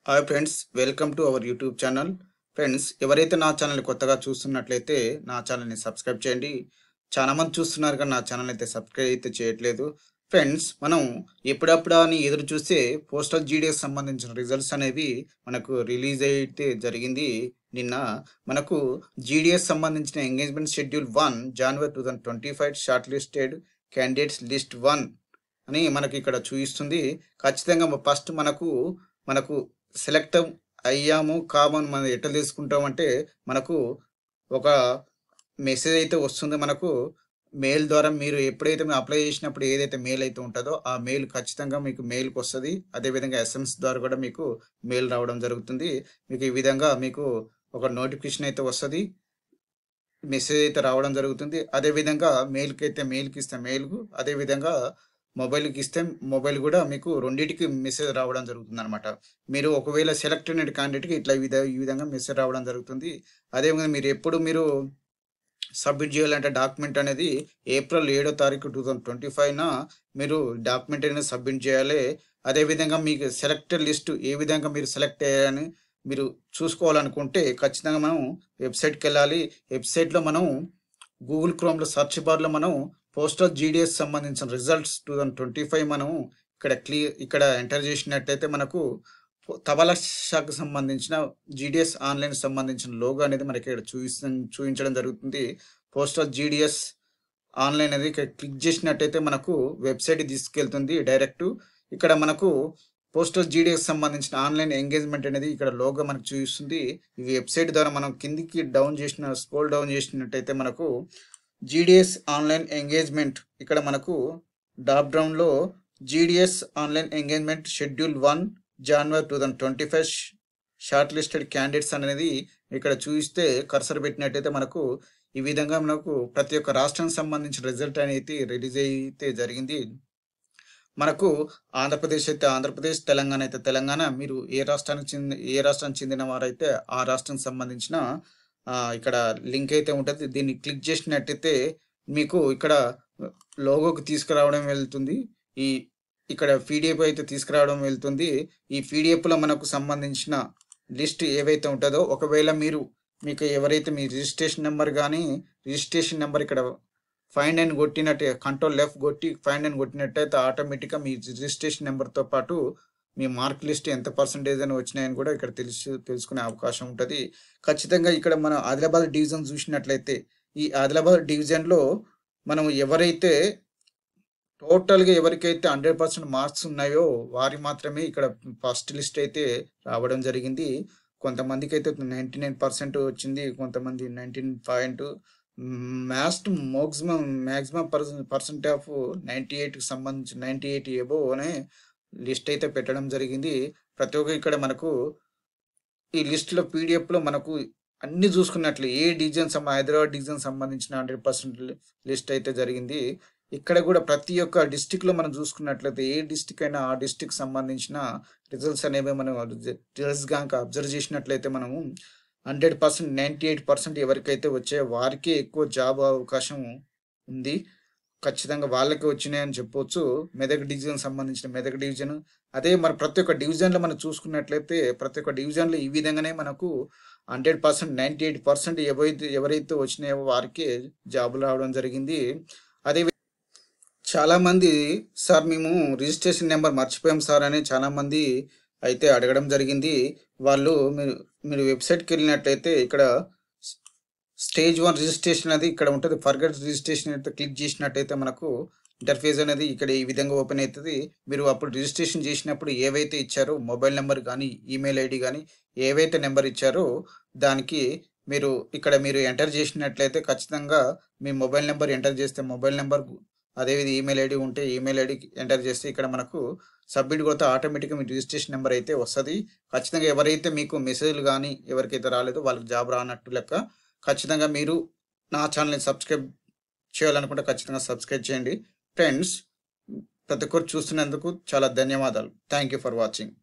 Hi friends, welcome to our YouTube channel. Friends, ఎవరైతే నా ఛానల్ని కొత్తగా చూస్తున్నట్లయితే నా ఛానల్ని సబ్స్క్రైబ్ చేయండి. చాలా మంది చూస్తున్నారు కానీ నా ఛానల్ అయితే సబ్స్క్రైబ్ అయితే చేయట్లేదు. ఫ్రెండ్స్, మనం ఎప్పుడప్పుడు అని ఎదురు చూస్తే పోస్టల్ జీడీఎస్ సంబంధించిన రిజల్ట్స్ అనేవి మనకు రిలీజ్ అయితే జరిగింది. నిన్న మనకు జీడీఎస్ సంబంధించిన ఎంగేజ్మెంట్ షెడ్యూల్ 1 జనవరి 2025 షార్ట్ లిస్టెడ్ క్యాండిడేట్స్ లిస్ట్ 1 అని మనకి ఇక్కడ చూపిస్తుంది. ఖచ్చితంగా ఫస్ట్ మనకు సెలెక్ట్ అయ్యాము కామని మనం ఎట్లా తెలుసుకుంటామంటే మనకు ఒక మెసేజ్ అయితే వస్తుంది. మనకు మెయిల్ ద్వారా మీరు ఎప్పుడైతే మీరు అప్లై చేసినప్పుడు ఏదైతే మెయిల్ అయితే ఉంటుందో ఆ మెయిల్ ఖచ్చితంగా మీకు మెయిల్కి వస్తుంది. అదేవిధంగా ఎస్ఎంఎస్ ద్వారా కూడా మీకు మెయిల్ రావడం జరుగుతుంది. మీకు ఈ విధంగా మీకు ఒక నోటిఫికేషన్ అయితే వస్తుంది, మెసేజ్ అయితే రావడం జరుగుతుంది. అదేవిధంగా మెయిల్కి ఇస్తే మెయిల్కు, అదేవిధంగా మొబైల్కి ఇస్తే మొబైల్ కూడా మీకు రెండింటికి మెసేజ్ రావడం జరుగుతుంది అనమాట. మీరు ఒకవేళ సెలెక్ట్ అయిన క్యాండిడేట్కి ఇట్లా ఈ విధంగా మెసేజ్ రావడం జరుగుతుంది. అదేవిధంగా మీరు సబ్మిట్ చేయాలంటే డాక్యుమెంట్ అనేది ఏప్రిల్ 7వ తారీఖు 2025న మీరు డాక్యుమెంట్ అనేది సబ్మిట్ చేయాలి. అదేవిధంగా మీకు సెలెక్టెడ్ లిస్ట్ ఏ విధంగా మీరు సెలెక్ట్ అయ్యారని మీరు చూసుకోవాలనుకుంటే ఖచ్చితంగా మనం వెబ్సైట్కి వెళ్ళాలి. వెబ్సైట్లో మనం గూగుల్ క్రోమ్లో సెర్చ్ బార్లో మనం పోస్టల్ జీడీఎస్ సంబంధించిన రిజల్ట్స్ 2025 మనం ఇక్కడ ఎంటర్ చేసినట్టయితే మనకు తపాలా శాఖకు సంబంధించిన జీడీఎస్ ఆన్లైన్ సంబంధించిన లోగో అనేది మనకి ఇక్కడ చూపించడం జరుగుతుంది. పోస్టల్ జీడీఎస్ ఆన్లైన్ అనేది ఇక్కడ క్లిక్ చేసినట్టయితే మనకు వెబ్సైట్ తీసుకెళ్తుంది డైరెక్ట్. ఇక్కడ మనకు పోస్టల్ జీడీఎస్ సంబంధించిన ఆన్లైన్ ఎంగేజ్మెంట్ అనేది ఇక్కడ లోగో మనకు చూపిస్తుంది. ఈ వెబ్సైట్ ద్వారా మనం కిందికి స్క్రోల్ డౌన్ చేసినట్టయితే మనకు జీడీఎస్ ఆన్లైన్ ఎంగేజ్మెంట్ ఇక్కడ మనకు డ్రాప్ డౌన్లో జీడీఎస్ ఆన్లైన్ ఎంగేజ్మెంట్ షెడ్యూల్ 1 జనవరి 2025 షార్ట్ లిస్టెడ్ క్యాండిడేట్స్ అనేది ఇక్కడ చూస్తే కర్సర్ పెట్టినట్టయితే మనకు ఈ విధంగా మనకు ప్రతి ఒక్క రాష్ట్రానికి సంబంధించిన రిజల్ట్ అనేది రిలీజ్ అయితే జరిగింది. మనకు ఆంధ్రప్రదేశ్ అయితే ఆంధ్రప్రదేశ్, తెలంగాణ అయితే తెలంగాణ. మీరు ఏ రాష్ట్రానికి చెందిన వారైతే ఆ రాష్ట్రానికి సంబంధించిన ఇక్కడ లింక్ అయితే ఉంటుంది. దీన్ని క్లిక్ చేసినట్టయితే మీకు ఇక్కడ లోగోకి తీసుకురావడం వెళ్తుంది. ఇక్కడ పీడిఎఫ్ అయితే తీసుకురావడం వెళ్తుంది. ఈ పీడిఎఫ్లో మనకు సంబంధించిన లిస్ట్ ఏవైతే ఉంటుందో ఒకవేళ మీకు ఎవరైతే మీ రిజిస్ట్రేషన్ నెంబర్ ఇక్కడ ఫైండ్ అండ్ కొట్టినట్టు కంట్రోల్ లెఫ్ట్ కొట్టి ఫైండ్ అండ్ కొట్టినట్టయితే ఆటోమేటిక్గా మీ రిజిస్ట్రేషన్ నెంబర్తో పాటు మీ మార్క్ లిస్ట్ ఎంత పర్సంటేజ్ అని వచ్చినాయని కూడా ఇక్కడ తెలుసుకునే అవకాశం ఉంటుంది. ఖచ్చితంగా ఇక్కడ మనం ఆదిలాబాద్ డివిజన్ చూసినట్లయితే ఈ ఆదిలాబాద్ డివిజన్లో మనం ఎవరైతే టోటల్గా ఎవరికైతే 100% మార్క్స్ ఉన్నాయో వారి మాత్రమే ఇక్కడ ఫస్ట్ లిస్ట్ అయితే రావడం జరిగింది. కొంతమందికి అయితే 99% వచ్చింది, కొంతమంది 19 మ్యాక్సిమం పర్సెంట్ ఆఫ్ 98కి సంబంధించి 98 ఎబోవ్ అనే లిస్ట్ అయితే పెట్టడం జరిగింది. ప్రతి ఒక్క ఇక్కడ మనకు ఈ లిస్ట్లో పీడిఎఫ్లో మనకు అన్ని చూసుకున్నట్లు హైదరాబాద్ డివిజన్ సంబంధించిన 100% లిస్ట్ అయితే జరిగింది. ఇక్కడ కూడా ప్రతి ఒక్క డిస్టిక్లో మనం చూసుకున్నట్లయితే ఏ డిస్టిక్ అయినా ఆ డిస్టిక్ సంబంధించిన రిజల్ట్స్ అనేవి మనం రిజల్ట్స్ కనుక అబ్జర్వ్ చేసినట్లయితే మనము 100% 98% ఎవరికైతే వచ్చాయో వారికే ఎక్కువ జాబ్ అవకాశం ఉంది. ఖచ్చితంగా వాళ్ళకి వచ్చినాయని చెప్పవచ్చు. మెదక్ డివిజన్ సంబంధించిన మెదక్ డివిజన్ అదే మరి ప్రతి ఒక్క డివిజన్లో మనం చూసుకున్నట్లయితే ప్రతి ఒక్క డివిజన్లో ఈ విధంగానే మనకు 100% 98% ఎవరైతే వచ్చినాయో వారికే జాబులు రావడం జరిగింది. అదే చాలామంది సార్ మేము రిజిస్ట్రేషన్ నెంబర్ మర్చిపోయాం సార్ అని చాలామంది అయితే అడగడం జరిగింది. వాళ్ళు మీరు వెబ్సైట్కి వెళ్ళినట్లయితే ఇక్కడ స్టేజ్ 1 రిజిస్ట్రేషన్ అది ఇక్కడ ఉంటుంది. ఫర్గెట్ రిజిస్ట్రేషన్ అయితే క్లిక్ చేసినట్టయితే మనకు ఇంటర్ఫేస్ అనేది ఇక్కడ ఈ విధంగా ఓపెన్ అవుతుంది. మీరు అప్పుడు రిజిస్ట్రేషన్ చేసినప్పుడు ఏవైతే ఇచ్చారో మొబైల్ నెంబర్ కానీ ఈమెయిల్ ఐడి కానీ ఏవైతే నెంబర్ ఇచ్చారో దానికి మీరు ఎంటర్ చేసినట్లయితే ఖచ్చితంగా మీ మొబైల్ నెంబర్ ఎంటర్ చేస్తే మొబైల్ నెంబర్ అదేవిధంగా ఈమెయిల్ ఐడి ఉంటే ఈమెయిల్ ఐడికి ఎంటర్ చేస్తే ఇక్కడ మనకు సబ్మిట్ కొడితే ఆటోమేటిక్గా మీ రిజిస్ట్రేషన్ నెంబర్ అయితే వస్తుంది. ఖచ్చితంగా ఎవరైతే మీకు మెసేజ్లు కానీ ఎవరికైతే రాలేదో వాళ్ళకి జాబ్ రానట్టు లెక్క. ఖచ్చితంగా మీరు నా ఛానల్ని సబ్స్క్రైబ్ చేయాలనుకుంటే ఖచ్చితంగా సబ్స్క్రైబ్ చేయండి. ఫ్రెండ్స్, ప్రతి ఒక్కరు చూస్తున్నందుకు చాలా ధన్యవాదాలు. Thank you for watching.